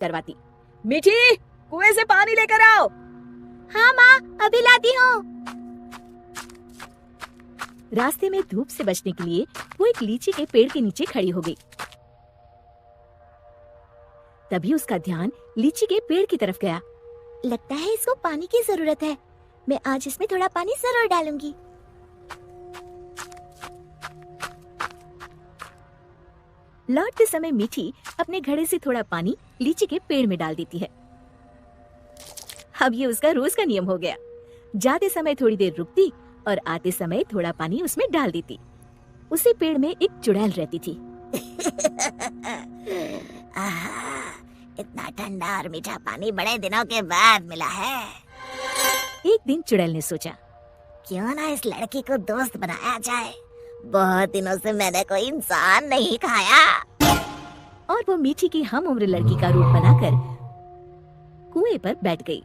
करवाती। मीठी, कुएं से पानी लेकर आओ। हाँ माँ, अभी लाती हूँ। रास्ते में धूप से बचने के लिए वो एक लीची के पेड़ के नीचे खड़ी हो गई। तभी उसका ध्यान लीची के पेड़ की तरफ गया। लगता है इसको पानी की जरूरत है। मैं आज इसमें थोड़ा पानी जरूर डालूंगी। लौटते समय मीठी अपने घड़े से थोड़ा पानी लीची के पेड़ में डाल देती है। अब ये उसका रोज का नियम हो गया। जाते समय थोड़ी देर रुकती और आते समय थोड़ा पानी उसमें डाल देती। उसी पेड़ में एक चुड़ैल रहती थी। इतना ठंडा और मीठा पानी बड़े दिनों के बाद मिला है। एक दिन चुड़ैल ने सोचा, क्यों ना इस लड़की को दोस्त बनाया जाए। बहुत दिनों से मैंने कोई इंसान नहीं खाया। और वो मीठी की हम उम्र लड़की का रूप बनाकर कुएं पर बैठ गई।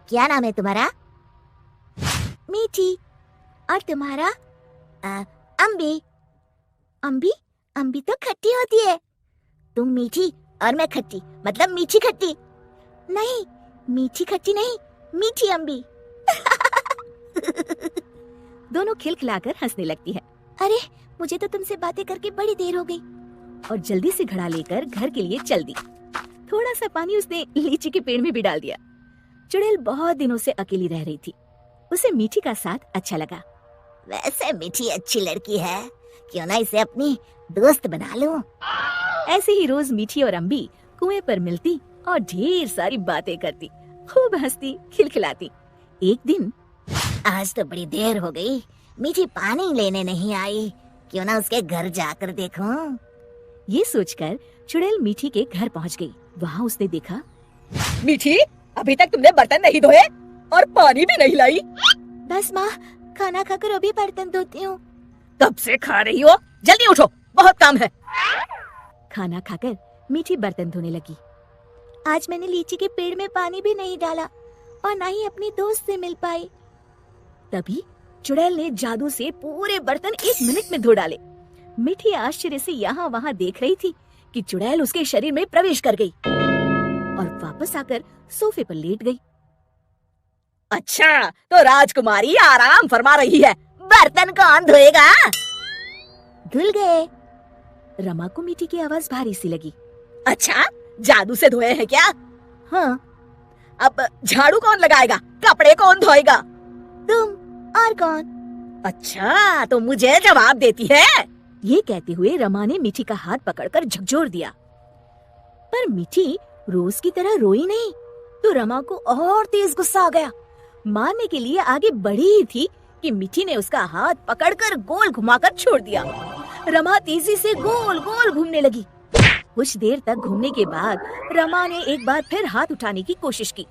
क्या नाम है तुम्हारा? मीठी। और तुम्हारा? अम्बी। अम्बी? अम्बी तो खट्टी होती है। तुम मीठी और मैं खट्टी, मतलब मीठी खट्टी। नहीं, मीठी खट्टी नहीं, मीठी अम्बी। दोनों खिलखिलाकर हंसने लगती है। अरे, मुझे तो तुमसे बातें करके बड़ी देर हो गई। और जल्दी से घड़ा लेकर घर के लिए चल दी। थोड़ा सा पानी उसने लीची के पेड़ में भी डाल दिया। चुड़ैल बहुत दिनों से अकेली रह रही थी। उसे मीठी का साथ अच्छा लगा। वैसे मीठी अच्छी लड़की है, क्यों ना इसे अपनी दोस्त बना लूं। ऐसे ही रोज मीठी और अम्बी कुएं पर मिलती और ढेर सारी बातें करती, खूब हंसती खिलखिलाती। एक दिन, आज तो बड़ी देर हो गई, मीठी पानी लेने नहीं आई। क्यों ना उसके घर जाकर देखूं। ये सोचकर चुड़ैल मीठी के घर पहुंच गई। वहाँ उसने देखा, मीठी, अभी तक तुमने बर्तन नहीं धोए और पानी भी नहीं लाई। बस माँ, खाना खाकर अभी बर्तन धोती हूँ। कब से खा रही हो? जल्दी उठो, बहुत काम है। खाना खाकर मीठी बर्तन धोने लगी। आज मैंने लीची के पेड़ में पानी भी नहीं डाला और ना ही अपनी दोस्त से मिल पाई। तभी चुड़ैल ने जादू से पूरे बर्तन 1 मिनट में धो डाले। मीठी आश्चर्य से यहाँ वहाँ देख रही थी कि चुड़ैल उसके शरीर में प्रवेश कर गई और वापस आकर सोफे पर लेट गई। अच्छा, तो राजकुमारी आराम फरमा रही है। बर्तन कौन धोएगा? धुल गए। रमा को मीठी की आवाज भारी सी लगी। अच्छा, जादू से धोए हैं क्या? हाँ। अब झाड़ू कौन लगाएगा? कपड़े कौन धोएगा? तुम। और कौन? अच्छा, तो मुझे जवाब देती है। ये कहते हुए रमा ने मीठी का हाथ पकड़कर झकझोर दिया। पर मीठी रोज की तरह रोई नहीं, तो रमा को और तेज गुस्सा आ गया। मारने के लिए आगे बढ़ी ही थी कि मीठी ने उसका हाथ पकड़कर गोल घुमाकर छोड़ दिया। रमा तेजी से गोल गोल घूमने लगी। कुछ देर तक घूमने के बाद रमा ने एक बार फिर हाथ उठाने की कोशिश की।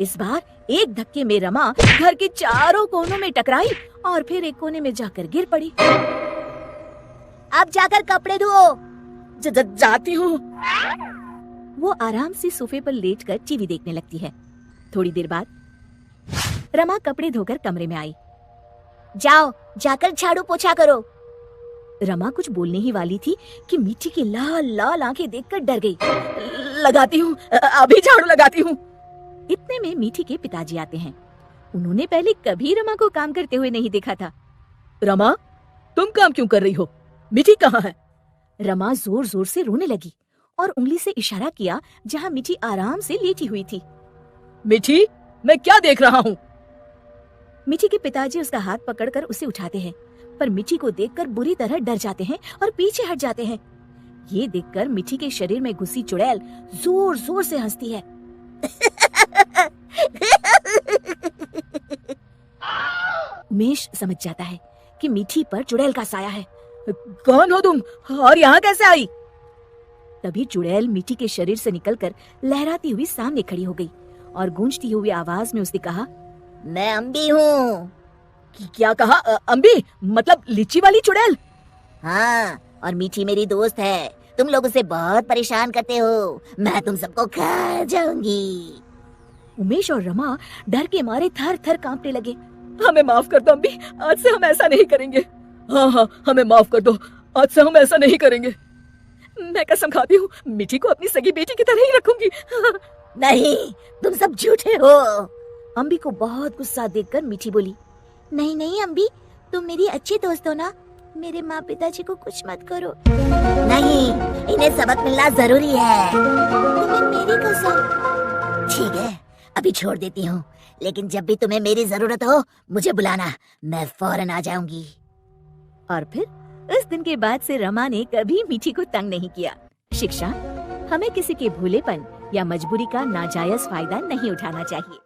इस बार एक धक्के में रमा घर के चारों कोनों में टकराई और फिर एक कोने में जाकर गिर पड़ी। अब जाकर कपड़े धो। जाती हूँ। वो आराम से सोफे पर लेटकर टीवी देखने लगती है। थोड़ी देर बाद रमा कपड़े धोकर कमरे में आई। जाओ, जाकर झाड़ू पोछा करो। रमा कुछ बोलने ही वाली थी कि मीठी की लाल लाल आंखें देखकर डर गई। लगाती हूँ, अभी झाड़ू लगाती हूँ। इतने में मीठी के पिताजी आते हैं। उन्होंने पहले कभी रमा को काम करते हुए नहीं देखा था। रमा, तुम काम क्यों कर रही हो? मीठी कहाँ है? रमा जोर जोर से रोने लगी और उंगली से इशारा किया जहाँ मीठी आराम से लेटी हुई थी। मीठी, मैं क्या देख रहा हूँ? मीठी के पिताजी उसका हाथ पकड़कर उसे उठाते हैं, पर मीठी को देखकर बुरी तरह डर जाते हैं और पीछे हट जाते हैं। ये देखकर मीठी के शरीर में घुसी चुड़ैल जोर जोर से हंसती है। उमेश समझ जाता है कि मीठी पर चुड़ैल का साया है। कौन हो तुम और यहाँ कैसे आई? तभी चुड़ैल मीठी के शरीर से निकलकर लहराती हुई सामने खड़ी हो गई और गूंजती हुई आवाज में उसने कहा, मैं अम्बी हूँ। क्या कहा? अम्बी मतलब लीची वाली चुड़ैल? हाँ, और मीठी मेरी दोस्त है। तुम लोग उसे बहुत परेशान करते हो। मैं तुम सबको खा जाऊंगी। उमेश और रमा डर के मारे थर थर कांपने लगे। हमें माफ कर दो अम्बी, आज से हम ऐसा नहीं करेंगे। हाँ हाँ, हमें माफ कर दो, आज से हम ऐसा नहीं करेंगे। मैं कसम खाती हूँ मीठी को अपनी सगी बेटी की तरह ही रखूंगी। नहीं, तुम सब झूठे हो। अम्बी को बहुत गुस्सा देखकर मीठी बोली, नहीं नहीं अम्बी, तुम मेरी अच्छी दोस्त हो ना, मेरे माँ पिताजी को कुछ मत करो। नहीं, इन्हें सबक मिलना जरूरी है। तुम्हें मेरी कसम। ठीक है, अभी छोड़ देती हूँ, लेकिन जब भी तुम्हें मेरी जरूरत हो मुझे बुलाना, मैं फौरन आ जाऊंगी। और फिर उस दिन के बाद से रमा ने कभी मीठी को तंग नहीं किया। शिक्षा: हमें किसी के भोलेपन या मजबूरी का नाजायज फायदा नहीं उठाना चाहिए।